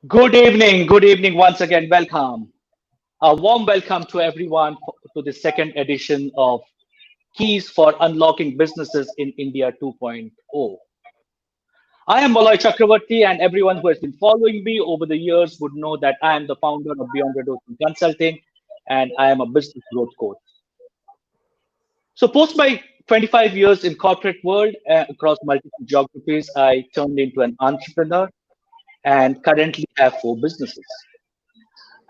Good evening once again. Welcome. A warm welcome to everyone to the second edition of Keys for Unlocking Businesses in India 2.0. I am Malay Chakravarti, and everyone who has been following me over the years would know that I am the founder of Beyond Reducing Consulting and I am a business growth coach. So, post my 25 years in corporate world across multiple geographies, I turned into an entrepreneur and currently have four businesses.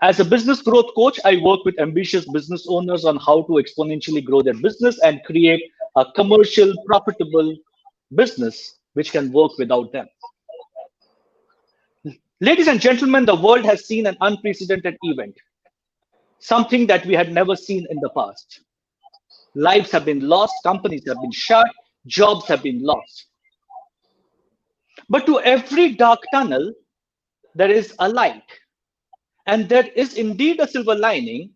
As a business growth coach, I work with ambitious business owners on how to exponentially grow their business and create a commercial, profitable business which can work without them. Ladies and gentlemen, the world has seen an unprecedented event, something that we had never seen in the past. Lives have been lost, companies have been shut, jobs have been lost. But to every dark tunnel, there is a light. And there is indeed a silver lining.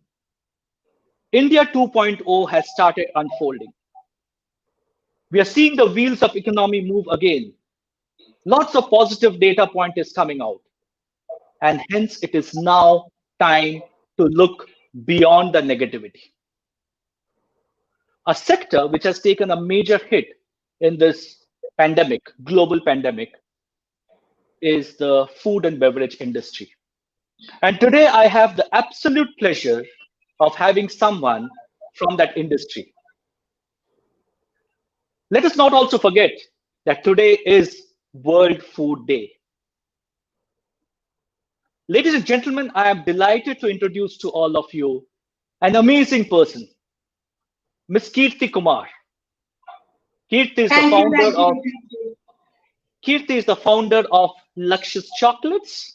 India 2.0 has started unfolding. We are seeing the wheels of economy move again. Lots of positive data point is coming out. And hence it is now time to look beyond the negativity. A sector which has taken a major hit in this pandemic, global pandemic, is the food and beverage industry. And today I have the absolute pleasure of having someone from that industry. Let us not also forget that today is World Food Day. Ladies and gentlemen, I am delighted to introduce to all of you an amazing person, Ms. Kirti Kumar. Kirti is the Thank you, founder thank of you, thank you. Kirti is the founder of Lakshya's Chocolates.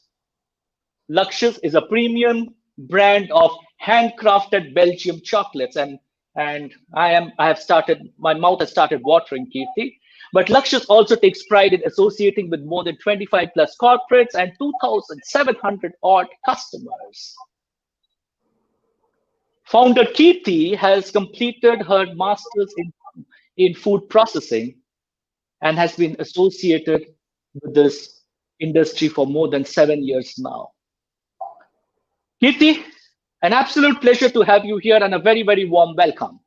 Lakshya's is a premium brand of handcrafted Belgium chocolates, and I have started, my mouth has started watering, Kirti. But Lakshya's also takes pride in associating with more than 25 plus corporates and 2,700 odd customers. Founder Kirti has completed her master's in food processing and has been associated with this industry for more than 7 years now. Kirti, an absolute pleasure to have you here and a very, very warm welcome.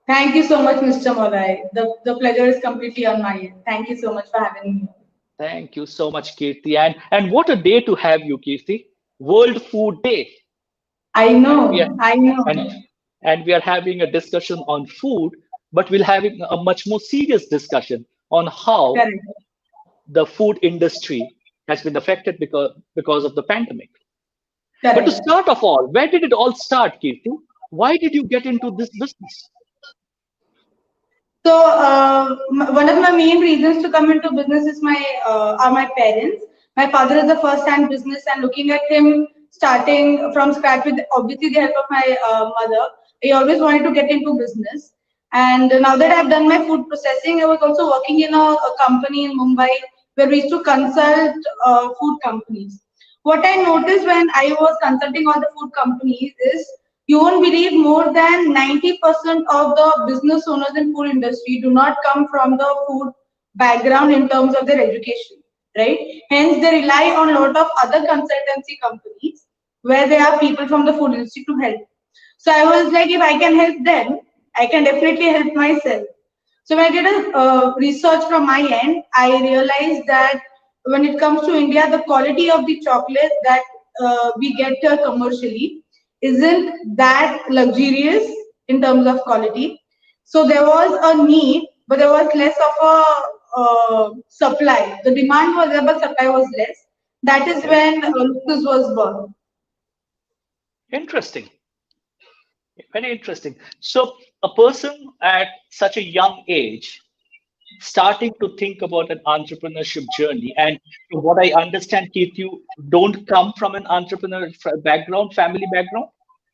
Thank you so much, Mr. Malay. The pleasure is completely on my end. Thank you so much for having me. Thank you so much, Kirti. And what a day to have you, Kirti. World Food Day. I And we are know, I know. and and we are having a discussion on food, but we'll having a much more serious discussion on how Correct. the food industry has been affected because of the pandemic. But to Correct. start off all, where did it all start, Kirti? Why did you get into this business? So one of my main reasons to come into business is are my parents. My father is a first-hand business, and looking at him starting from scratch with obviously the help of my mother, I always wanted to get into business. And now that I've done my food processing, I was also working in a company in Mumbai where we used to consult food companies. What I noticed when I was consulting all the food companies is you won't believe more than 90% of the business owners in food industry do not come from the food background in terms of their education, right? Hence, they rely on a lot of other consultancy companies where there are people from the food industry to help. So I was like, if I can help them, I can definitely help myself. So when I did a research from my end, I realized that when it comes to India, the quality of the chocolate that we get commercially isn't that luxurious in terms of quality. So there was a need, but there was less of a supply. The demand was there, but supply was less. That is Okay, when Lucas was born. interesting. Very interesting. So, a person at such a young age starting to think about an entrepreneurship journey, and from what I understand, Keith, you don't come from an entrepreneur background, family background.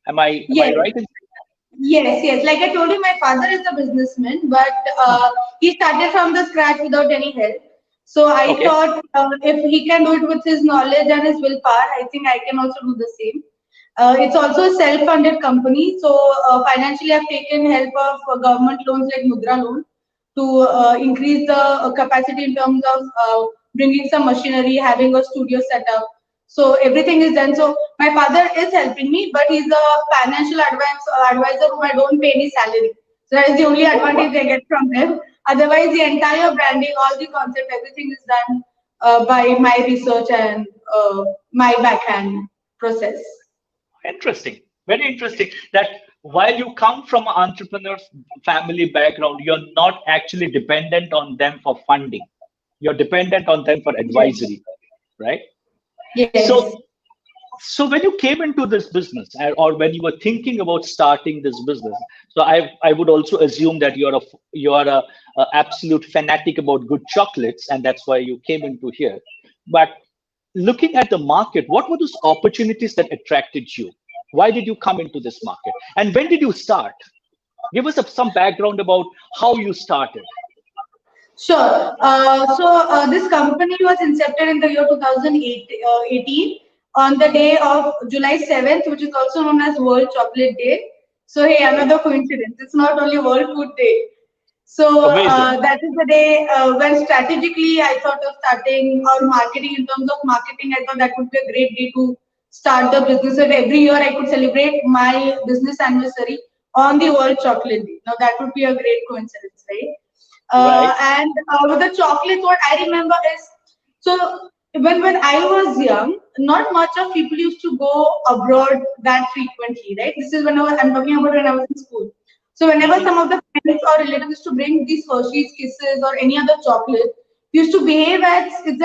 Am I Yes, right? yes, yes. Like I told you, my father is a businessman, but he started from the scratch without any help. So I Okay. thought if he can do it with his knowledge and his willpower, I think I can also do the same. It's also a self-funded company, so financially I've taken help of government loans like Mudra loan to increase the capacity in terms of bringing some machinery, having a studio set up. So everything is done. So my father is helping me, but he's a financial advisor whom I don't pay any salary. So that is the only Oh, wow. advantage I get from him. Otherwise, the entire branding, all the concept, everything is done by my research and my backhand process. Interesting. Very interesting. That while you come from an entrepreneur family background, you're not actually dependent on them for funding. You're dependent on them for Yes. advisory, right? Yes. So, so when you came into this business, or when you were thinking about starting this business, so I would also assume that you're a absolute fanatic about good chocolates, and that's why you came into here. But looking at the market, what were those opportunities that attracted you? Why did you come into this market, and when did you start? Give us some background about how you started. Sure. This company was incepted in the year 2018 on the day of July 7th, which is also known as World Chocolate Day. So, hey, Okay, another coincidence. It's not only World Food Day. So amazing. that is the day when strategically I thought of starting or marketing. In terms of marketing, I thought that would be a great day to start the business. So every year I could celebrate my business anniversary on the World Chocolate Day. Now that would be a great coincidence, right? Right. And with the chocolates, what I remember is, so when I was young, not much of people used to go abroad that frequently, right? This is I'm talking about when I was in school. So whenever Hmm. some of the friends or relatives used to bring these Hershey's Kisses or any other chocolate, we used to behave as it's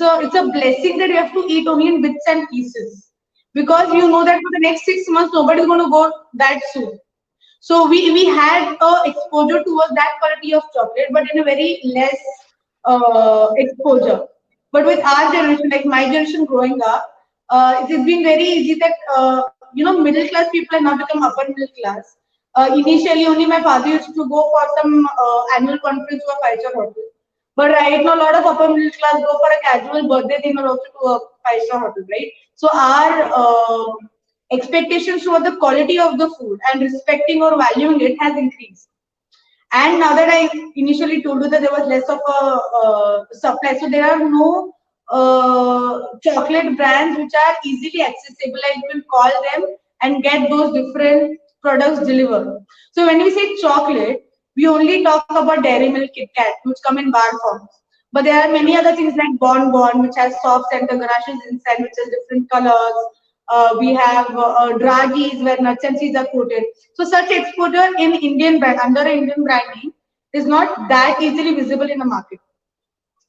a blessing that you have to eat only in bits and pieces, because you know that for the next 6 months nobody's going to go that soon. So we had exposure towards that quality of chocolate, but in a very less exposure. But with our generation, like my generation growing up, it has been very easy that middle class people have now become upper middle class. Initially, only my father used to go for some annual conference to a five-star hotel. But right now, a lot of upper middle class go for a casual birthday dinner also to a five-star hotel, right? So our expectations toward the quality of the food and respecting or valuing it has increased. And now that I initially told you that there was less of a supply, so there are no chocolate brands which are easily accessible. I will call them and get those different products delivered. So when we say chocolate, we only talk about Dairy Milk, Kit Kat, which come in bar forms. But there are many other things like Bon Bon, which has soft center ganaches inside, which has different colors. We have Dragis, where nuts and seeds are coated. So such exposure in Indian brand under Indian branding is not that easily visible in the market.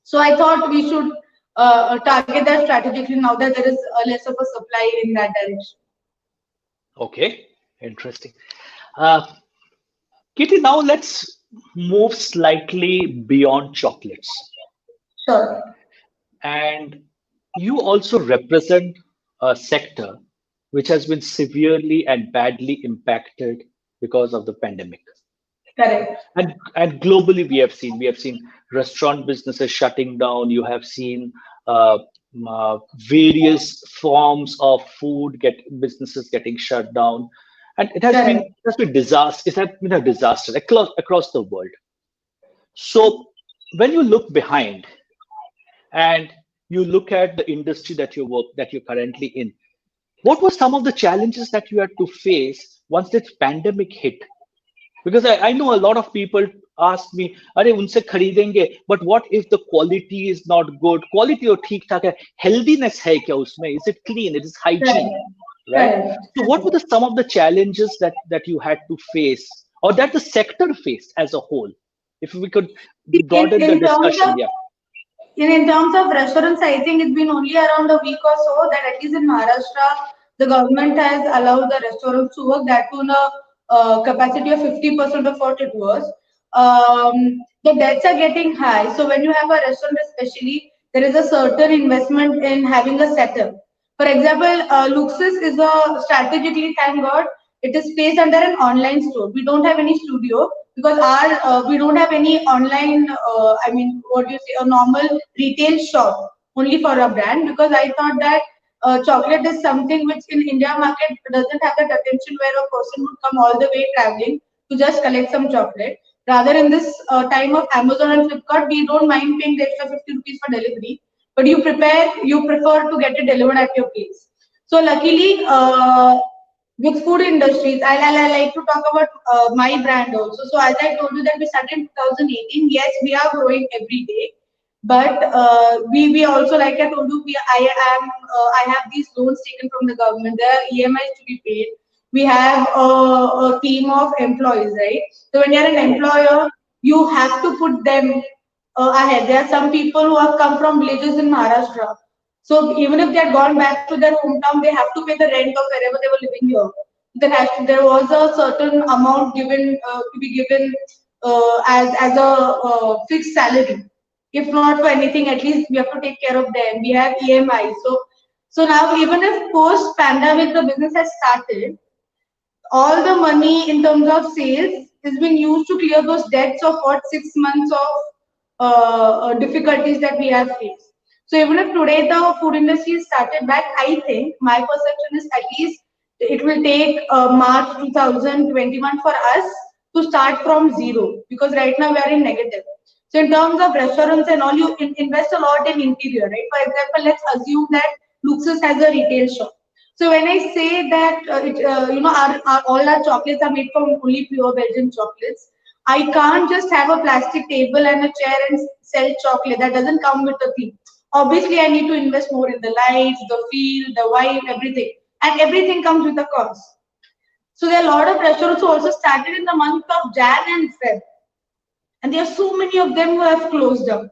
So I thought we should target that strategically now that there is less of a supply in that direction. Okay, interesting. Uh, Kitty, now let's move slightly beyond chocolates. Sure. And you also represent a sector which has been severely and badly impacted because of the pandemic. Correct. And globally, we have seen restaurant businesses shutting down. You have seen uh, various forms of food get businesses getting shut down, and Correct. it has been disaster. It has been a disaster across the world. So when you look behind and you look at the industry that you're currently in, what were some of the challenges that you had to face once this pandemic hit? Because I know a lot of people ask me, अरे उनसे खरीदेंगे, but what if the quality is not good? Quality और ठीक ठाक है, healthiness है क्या उसमें? Is it clean? It is hygiene, Correct. right? Correct. So what were some of the challenges that you had to face, or that the sector faced as a whole? If we could See, broaden the discussion, yeah. in terms of restaurants, I think it's been only around a week or so that at least in Maharashtra, the government has allowed the restaurants to work that to a capacity of 50% of what it was. The debts are getting high. So when you have a restaurant especially, there is a certain investment in having a setup. For example, Luxus is a strategically, thank God, it is placed under an online store. We don't have any studio. because our we don't have any online. I mean, what do you say? A normal retail shop only for a brand, because I thought that chocolate is something which in India market doesn't have that attention where a person would come all the way traveling to just collect some chocolate. Rather, in this time of Amazon and Flipkart, we don't mind paying the extra 50 rupees for delivery, but you prefer to get it delivered at your place. So luckily, with food industries, I like to talk about my brand also. So as I told you that we started in 2018, yes, we are growing every day, but we also, like I told you, I have these loans taken from the government. There are EMIs to be paid. We have a team of employees, right? So when you're an employer, you have to put them ahead. There are some people who have come from villages in Maharashtra. So even if they had gone back to their hometown, they have to pay the rent of wherever they were living here. There was a certain amount given to be given as a fixed salary. If not for anything, at least we have to take care of them. We have EMI. So now even if post pandemic the business has started, all the money in terms of sales is being used to clear those debts of what 6 months of difficulties that we have faced. So even if today the food industry started back, I think my perception is at least it will take March 2021 for us to start from zero, because right now we are in negative. So in terms of restaurants and all, you invest a lot in interior, right? For example, let's assume that Luxus has a retail shop. So when I say that all our chocolates are made from only pure Belgian chocolates, I can't just have a plastic table and a chair and sell chocolate. That doesn't come with a theme. Obviously, I need to invest more in the lights, the feel, the vibe, everything, and everything comes with a cost. So there are a lot of restaurants who also started in the month of Jan and Feb, and there are so many of them who have closed down.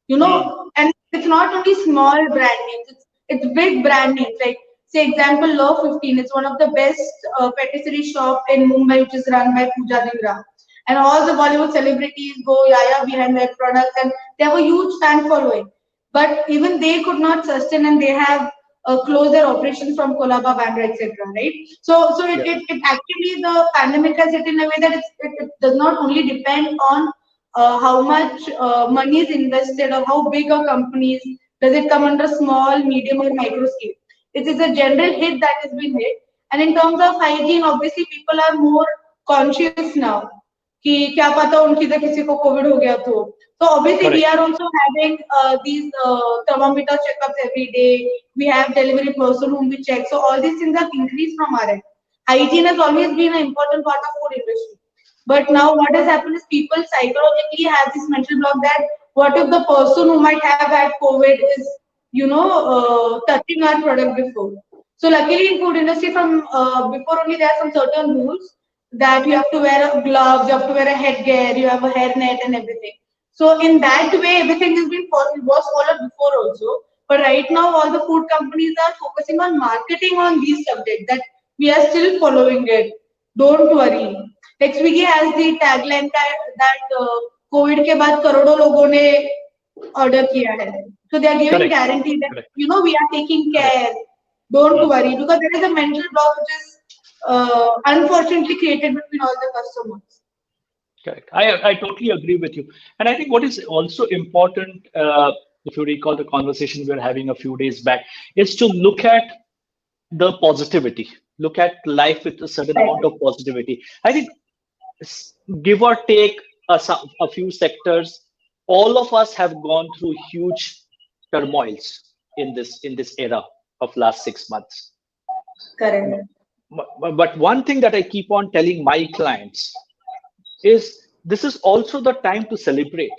And it's not only small brand names; it's big brand names. Like say example, Law 15. It's one of the best patisserie shop in Mumbai, which is run by Pooja Dhingra. And all the Bollywood celebrities go yaya behind their products, and they have a huge fan following. But even they could not sustain, and they have closed their operations from Kolaba, Bandra, etc. Right? So it actually the pandemic has hit in a way that it does not only depend on how much money is invested or how big a company is. Does it come under small, medium, or micro scale? It is a general hit that has been hit. And in terms of hygiene, obviously people are more conscious now. कि क्या पता उनकी से किसी को Covid हो गया तो obviously we are also having these thermometer checkups every day. We have delivery person whom we check. So all these things have increased from our end. Hygiene has always been an important part of food industry. But now what has happened is people psychologically have this mental block that what if the person who might have had COVID is, touching our product before. So luckily in food industry from before only there are some certain rules that you have to wear a gloves, you have to wear a headgear, you have a hairnet and everything. So in that way, everything has been was followed before also. But right now, all the food companies are focusing on marketing on these subjects that we are still following it. Don't worry. Like Swiggy has the tagline that COVID के बाद करोड़ों लोगों ने order किया है. So they are giving guarantee that we are taking care. Don't worry, because there is a mental block which is unfortunately created between all the customers. Correct. I totally agree with you. And I think what is also important, if you recall the conversation we were having a few days back, is to look at the positivity, look at life with a certain amount of positivity. I think give or take a few sectors, all of us have gone through huge turmoils in this era of last 6 months. Correct. But one thing that I keep on telling my clients is this is also the time to celebrate.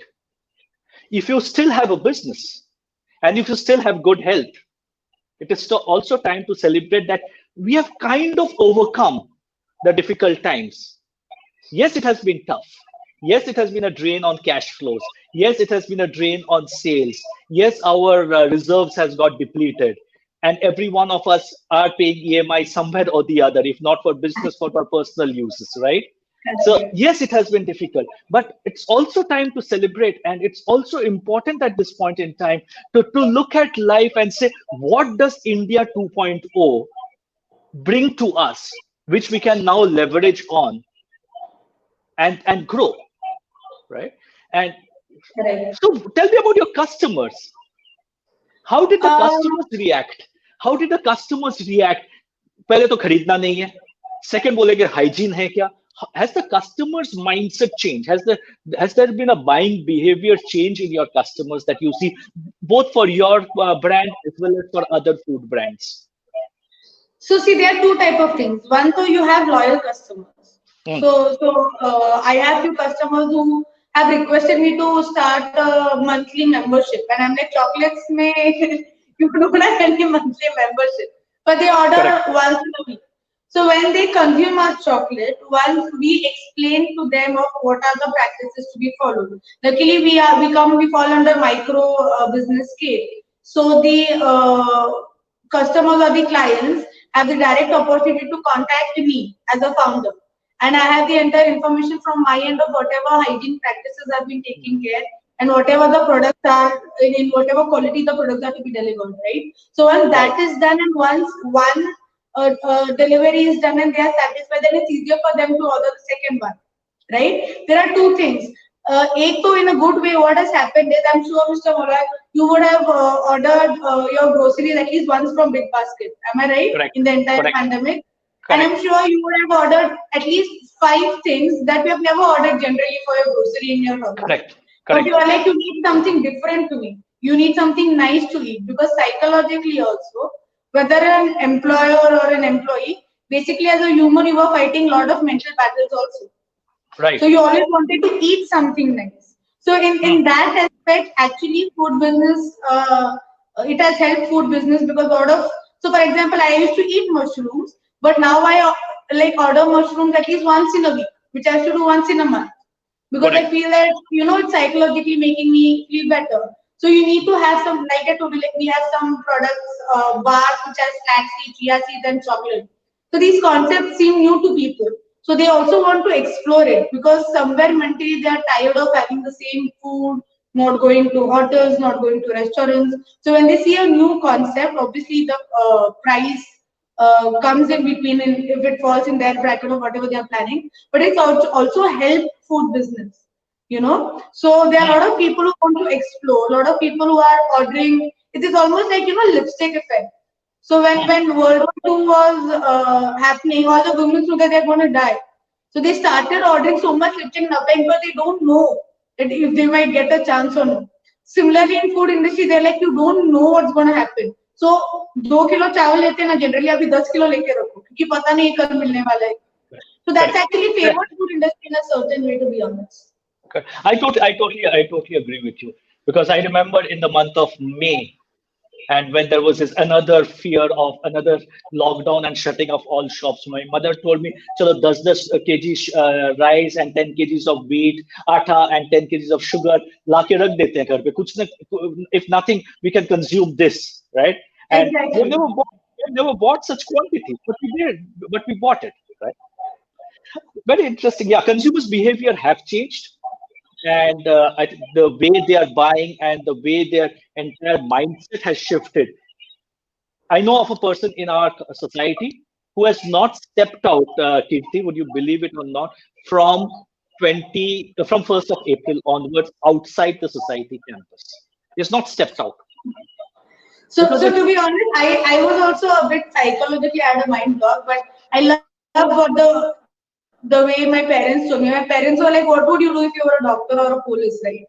If you still have a business and if you still have good health, it is also time to celebrate that we have kind of overcome the difficult times. Yes, it has been tough. Yes, it has been a drain on cash flows. Yes, it has been a drain on sales. Yes, our reserves has got depleted. And every one of us are paying EMI somewhere or the other, if not for business, for personal uses, right? So yes, it has been difficult, but it's also time to celebrate. And it's also important at this point in time to look at life and say, what does India 2.0 bring to us, which we can now leverage on and grow, right? And Correct. so tell me about your customers. How did the Um, customers react? How did the customers react? पहले तो खरीदना नहीं है. Second बोलेंगे hygiene है क्या? Has the customer's mindset changed? Has there been a buying behavior change in your customers that you see both for your brand as well as for other food brands? so see, there are two type of things. One, so you have loyal customers. Hmm. So I have few customers who have requested me to start a monthly membership, and I'm like, chocolates may you don't have any monthly membership, but they order Correct. once in a week. So when they consume our chocolate, once we explain to them of what are the practices to be followed. Luckily, we fall under micro business scale. So the customers or the clients have the direct opportunity to contact me as a founder. And I have the entire information from my end of whatever hygiene practices have been taken care and whatever the products are in whatever quality the products are to be delivered, right? So once Right. that is done and once one delivery is done and they are satisfied, then it's easier for them to order the second one, right? There are two things. Ek to in a good way, what has happened is, I'm sure Mr. Morak, you would have ordered your groceries at least once from Big Basket. Am I right? Correct. In the entire Correct. pandemic. And I'm Correct. sure you would have ordered at least 5 things that you have never ordered generally for your grocery in your house. Correct. But you Correct. are like, you need something different to eat. You need something nice to eat because psychologically also, whether an employer or an employee, basically as a human, you are fighting a lot of mental battles also. Right. So you always wanted to eat something nice. So in Hmm. that aspect, actually, food business it has helped food business because a lot of, so for example, I used to eat mushrooms, but now I like order mushrooms at least once in a week, which I have to do once in a month because I Correct. feel that it's psychologically making me feel better. So you need to have some, like I told you, like we have some products, bars which has flaxseed, chia seeds, and chocolate. So these concepts seem new to people. So they also want to explore it because somewhere mentally they are tired of having the same food, not going to hotels, not going to restaurants. So when they see a new concept, obviously the price comes in between and if it falls in their bracket or whatever they are planning. But it's also help food business. So there are a lot of people who want to explore, a lot of people who are ordering. It is almost like lipstick effect. So when World War II was happening, all the women knew that they're going to die. So they started ordering so much lipstick nothing, but they don't know that if they might get a chance or not. Similarly, in food industry, they're like, you don't know what's going to happen. So 2 kilo चावल लेते हैं ना generally अभी 10 kilo लेके रखो क्योंकि पता नहीं कल मिलने वाला है. So that's Correct. actually favored food industry in a certain way, to be honest. Correct. I totally agree with you because I remember in the month of May, and when there was this another fear of another lockdown and shutting of all shops, my mother told me, "Chalo, 10 kg rice and 10 kgs of wheat, atta and 10 kgs of sugar, ला के रख देते हैं घर पे. कुछ न, if nothing, we can consume this, right?" And Exactly. we never bought such quantities, but we did, but we bought it, right? Very interesting. Yeah, consumers' behavior have changed, and the way they are buying and the way their entire mindset has shifted. I know of a person in our society who has not stepped out, Kirti, would you believe it or not, from from 1st of April onwards outside the society campus. He has not stepped out So, because so it's to be honest, I was also a bit psychologically had a mind block, but I love what the way my parents told me. My parents were like, "What would you do if you were a doctor or a police, right?"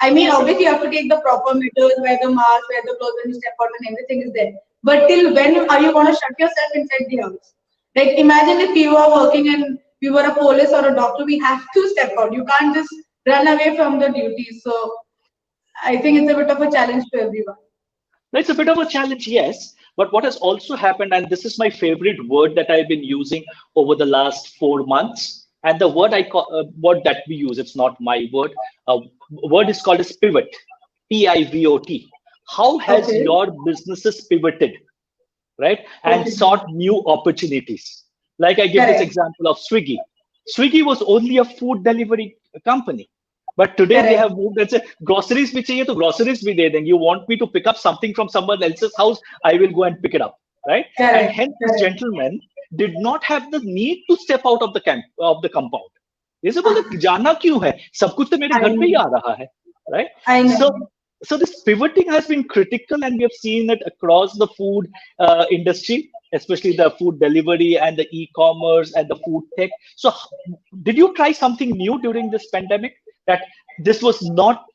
I mean, obviously you have to take the proper measures, wear the mask, wear the clothes when you step out, and everything is there. But till when are you going to shut yourself inside the house? Like, imagine if we were working and we were a police or a doctor, we have to step out. You can't just run away from the duties. So I think it's a bit of a challenge to everyone. it's a bit of a challenge, yes. But what has also happened, and this is my favorite word that I've been using over the last 4 months, and the word word that we use, it's not my word. Word is called as pivot, pivot. How has Okay. your businesses pivoted, right, and Okay. sought new opportunities? Like I give this Correct. example of Swiggy. Swiggy was only a food delivery company, but today they Correct. have moved and said groceries bhi chahiye to groceries bhi de denge. You want me to pick up something from someone else's house, I will go and pick it up, right? And Correct. hence this Correct. gentleman did not have the need to step out of the camp of the compound. इसलिए जाना क्यों है, सब कुछ तो मेरे घर पे ही आ रहा है, right? I know. So this pivoting has been critical, and we have seen it across the food industry, especially the food delivery and the e-commerce and the food tech. So did you try something new during this pandemic, that this was not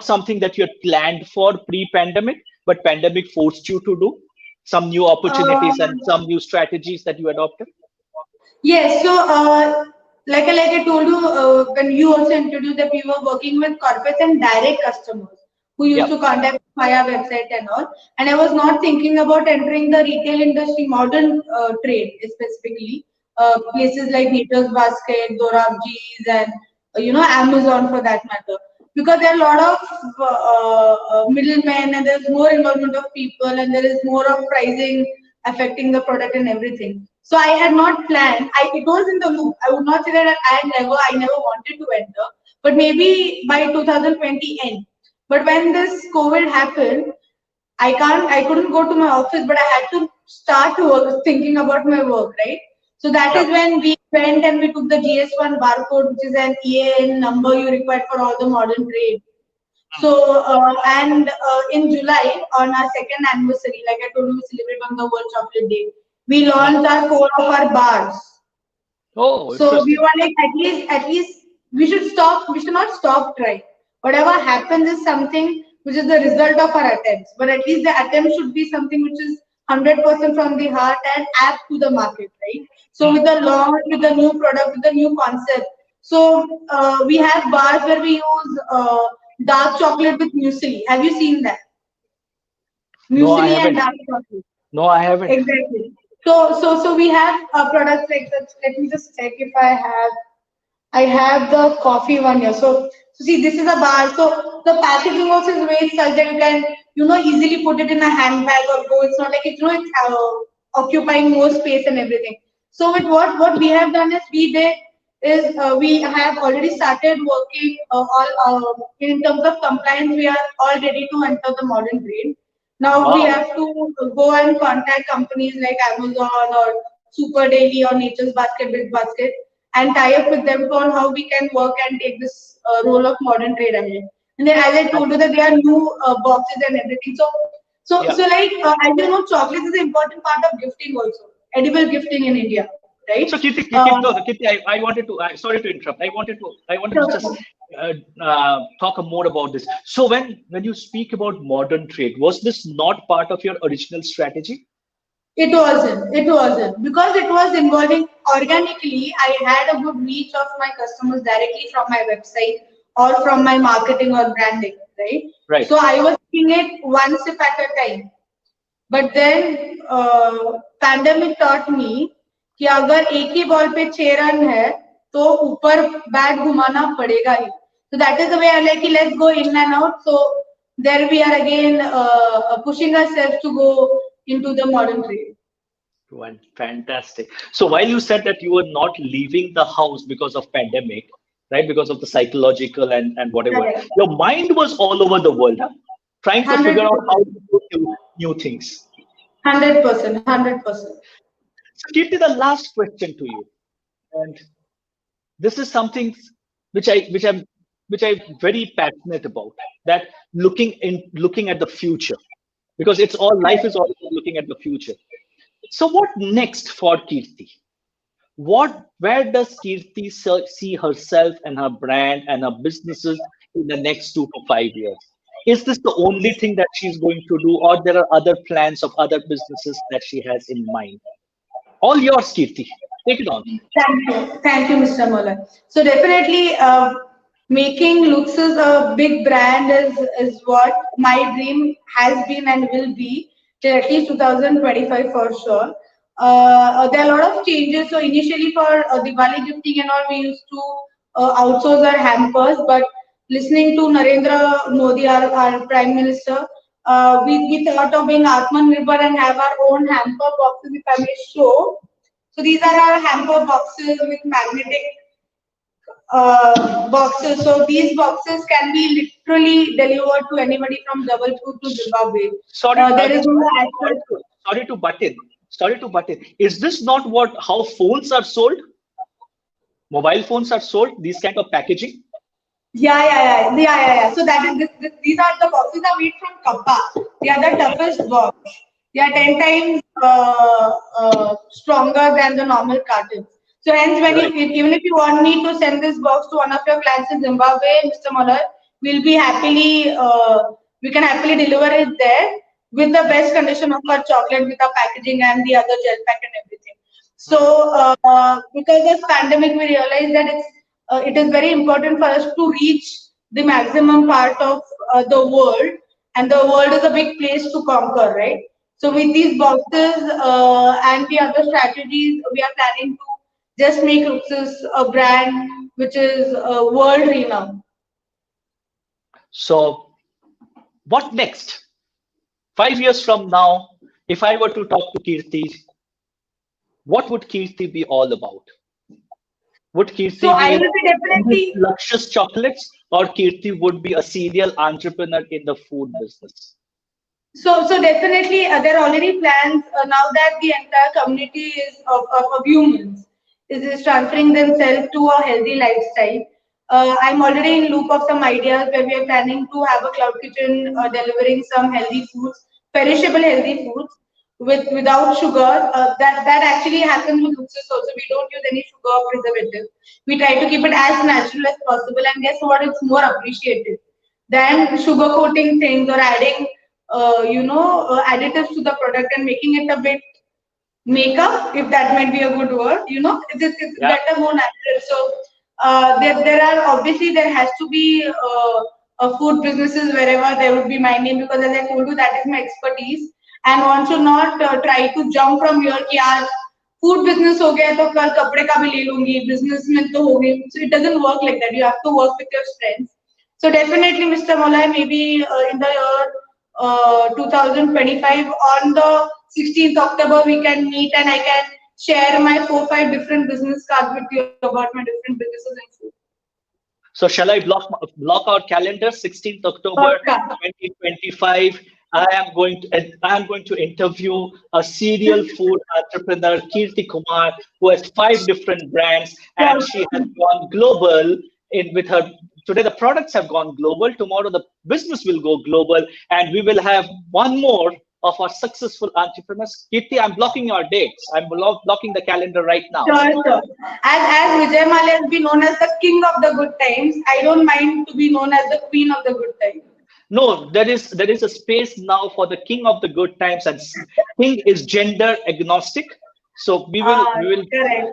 something that you had planned for pre-pandemic, but pandemic forced you to do some new opportunities and some new strategies that you adopted? Yes, so like I told you, when you also introduced that we were working with corporates and direct customers who used to contact via website and all, and I was not thinking about entering the retail industry, modern trade specifically, places like Nature's Basket, Dorabji's, and Amazon for that matter, because there are a lot of middlemen, and there's more involvement of people, and there is more of pricing affecting the product and everything. So I had not planned. It was in the loop. I would not say that I never wanted to enter, but maybe by 2020 end. But when this COVID happened, I couldn't go to my office, but I had to start thinking about my work, right? So that is when we went and we took the GS1 barcode, which is an EAN number you require for all the modern trade. So, in July, on our second anniversary, like I told you, we celebrate on the World Chocolate Day, we launched our 4 of our bars. Oh, so we were like, at least we should not stop trying. Whatever happens is something which is the result of our attempts. But at least the attempt should be something which is 100% from the heart and apt to the market, right? So with the launch, with the new product, with the new concept. So we have bars where we use dark chocolate with muesli. Have you seen that? No, I Muesli and haven't. dark chocolate. No, I haven't. Exactly. So we have products like that. Let me just check if I have. I have the coffee one here. So see, this is a bar. So the packaging also is made such that you can, easily put it in a handbag or go. It's not like it's occupying more space and everything. So with what we have done is we have already started working in terms of compliance. We are all ready to enter the modern trade. Now we have to go and contact companies like Amazon or Super Daily or Nature's Basket, Big Basket, and tie up with them on how we can work and take this role of modern trade ahead. And then, as I told you, that there are new boxes and everything. So like as you know, chocolate is an important part of gifting also, edible gifting in India, right? So Kirti, I wanted to. Sorry to interrupt. I wanted to just talk more about this. So when you speak about modern trade, was this not part of your original strategy? It wasn't. It wasn't, because it was involving organically. I had a good reach of my customers directly from my website or from my marketing or branding, right? Right. So I was seeing it one sip at a time. But then pandemic taught me कि अगर एक ही ball पे 6 run है तो ऊपर bat घुमाना पड़ेगा ही. So that is the way I like. Let's go in and out. So there we are again pushing ourselves to go into the modern trade. Fantastic. So while you said that you were not leaving the house because of pandemic, right? Because of the psychological and whatever, your mind was all over the world, huh? Trying to figure out how to do new things. 100%, 100%. So Kirti, the last question to you, and this is something which I'm very passionate about. That looking at the future, because life is always looking at the future. So what next for Kirti? Where does Kirti see herself and her brand and her businesses in the next 2 to 5 years? Is this the only thing that she's going to do, or there are other plans of other businesses that she has in mind? All yours, Kirti. Take it on. Thank you, Mr. Molan. So definitely, making Luxus a big brand is what my dream has been and will be till at least 2025 for sure. There are a lot of changes. So initially for Diwali gifting and all, we used to outsource our hampers, but listening to Narendra Modi, our Prime Minister, we thought of being Atmanirbhar and have our own hamper boxes, if I may show. So these are our hamper boxes with magnetic boxes. So these boxes can be literally delivered to anybody from Jabalpur to Zimbabwe. Sorry to butt in. Is this not how phones are sold? mobile phones are sold, these kind of packaging. Yeah. So that is these are the boxes are made from kappa. They are the toughest box. They are 10 times stronger than the normal cartons. So hence, when you Right. even if you want me to send this box to one of your clients in Zimbabwe, Mr. Moller, we'll be happily we can happily deliver it there with the best condition of our chocolate, with our packaging and the other gel pack and everything. So because of pandemic, we realized that it is very important for us to reach the maximum part of the world, and the world is a big place to conquer, right? So with these boxes and the other strategies, we are planning to just make Ruxus a brand which is world renowned. So what next? 5 years from now, if I were to talk to Kirti, what would Kirti be all about? Would So Kirti I be will be definitely. Luxus Chocolates, or Kirti would be a serial entrepreneur in the food business? So definitely, there are already plans now that the entire community of humans is transferring themselves to a healthy lifestyle. I'm already in loop of some ideas where we are planning to have a cloud kitchen delivering some healthy foods, perishable healthy foods without sugar. That actually happens with Luxus also. We don't use any sugar or preservative. We try to keep it as natural as possible, and guess what? It's more appreciated than sugar coating things or adding additives to the product and making it a bit makeup, if that might be a good word. It's Yeah. better, more natural. So there are obviously there has to be food businesses wherever there would be my name, because as I told you, that is my expertise. And one should not try to jump from here कि यार food business हो गया तो कल कपड़े का भी ले लूंगी, business में तो हो गई. So it doesn't work like that. You have to work with your strengths. So definitely, Mr. Molai, maybe in the year 2025 on the 16th October we can meet and I can share my 4-5 different business cards with you about my different businesses in food. So shall I block our calendar? 16th October Pakka. 2025. I am going to interview a serial food entrepreneur, Kirti Kumar, who has 5 different brands, and she has gone global in with her. Today the products have gone global. Tomorrow the business will go global, and we will have one more of our successful entrepreneurs. Kirti, I'm blocking your dates. I'm blocking the calendar right now. Sure. As Vijay Mallya has been known as the king of the good times, I don't mind to be known as the queen of the good times. No, there is a space now for the king of the good times, and king is gender agnostic. So we will. Correct.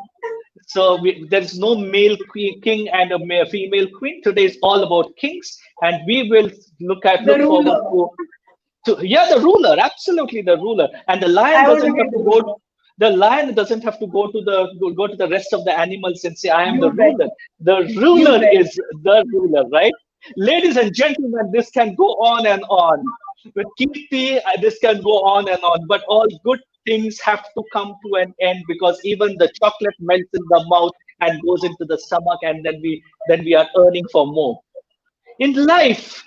So there is no male king and a female queen. Today is all about kings, and we will The look forward ruler. to the ruler, absolutely the ruler, and the lion I would doesn't be have to the go. ruler. The lion doesn't have to go to the rest of the animals and say, "I am the You bet. ruler." The You ruler bet. is the ruler, right? Ladies and gentlemen, this can go on and on. With Kirti, this can go on and on. But all good things have to come to an end, because even the chocolate melts in the mouth and goes into the stomach, and then we are earning for more. In life,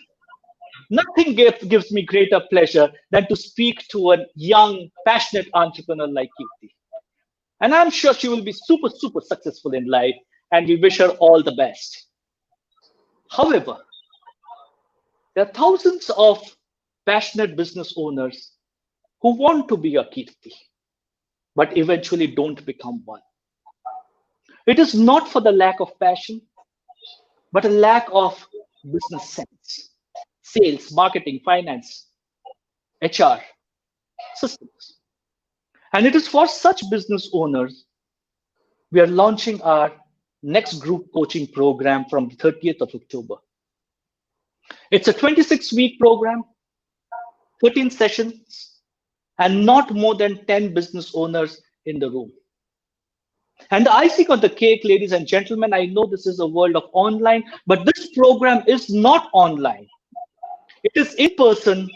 nothing gives me greater pleasure than to speak to a young, passionate entrepreneur like Kirti. And I'm sure she will be super, super successful in life, and we wish her all the best. However, there are thousands of passionate business owners who want to be a Kirti, but eventually don't become one. It is not for the lack of passion, but a lack of business sense, sales, marketing, finance, HR, systems. And it is for such business owners we are launching our next group coaching program from the 30th of October. It's a 26-week program, 13 sessions, and not more than 10 business owners in the room. And the icing on the cake, ladies and gentlemen, I know this is a world of online, but this program is not online. It is in person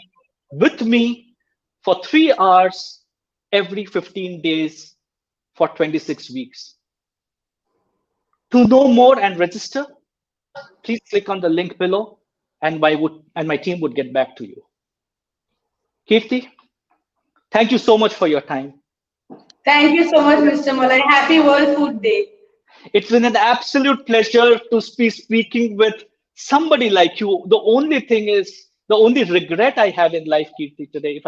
with me for 3 hours every 15 days for 26 weeks. To know more and register, please click on the link below, and my team would get back to you. Kirti, thank you so much for your time. Thank you so much, Mr. Malay. Happy World Food Day. It's been an absolute pleasure to be speaking with somebody like you. The only thing is, the only regret I have in life, Kirti, today,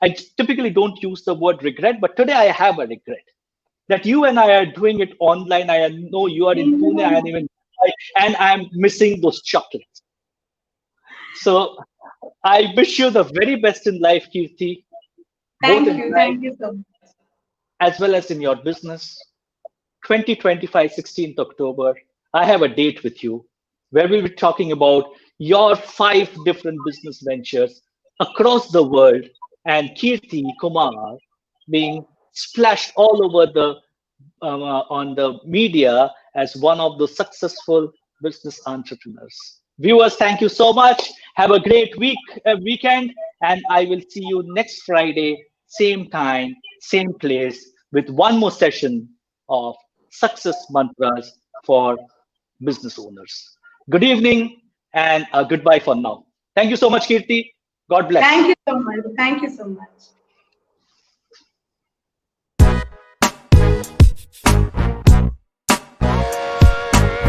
I typically don't use the word regret, but today I have a regret that you and I are doing it online. I know you are in Pune, and I'm missing those chocolates. So I wish you the very best in life, Kirti, both in life Thank you so much. as well as in your business. 2025, 16th October, I have a date with you where we'll be talking about your 5 different business ventures across the world and Kirti Kumar being splashed all over the on the media as one of the successful business entrepreneurs. Viewers, thank you so much. Have a great weekend, and I will see you next Friday, same time, same place, with one more session of success mantras for business owners. Good evening and goodbye for now. Thank you so much, Kirti. God bless. Thank you so much. Thank you so much.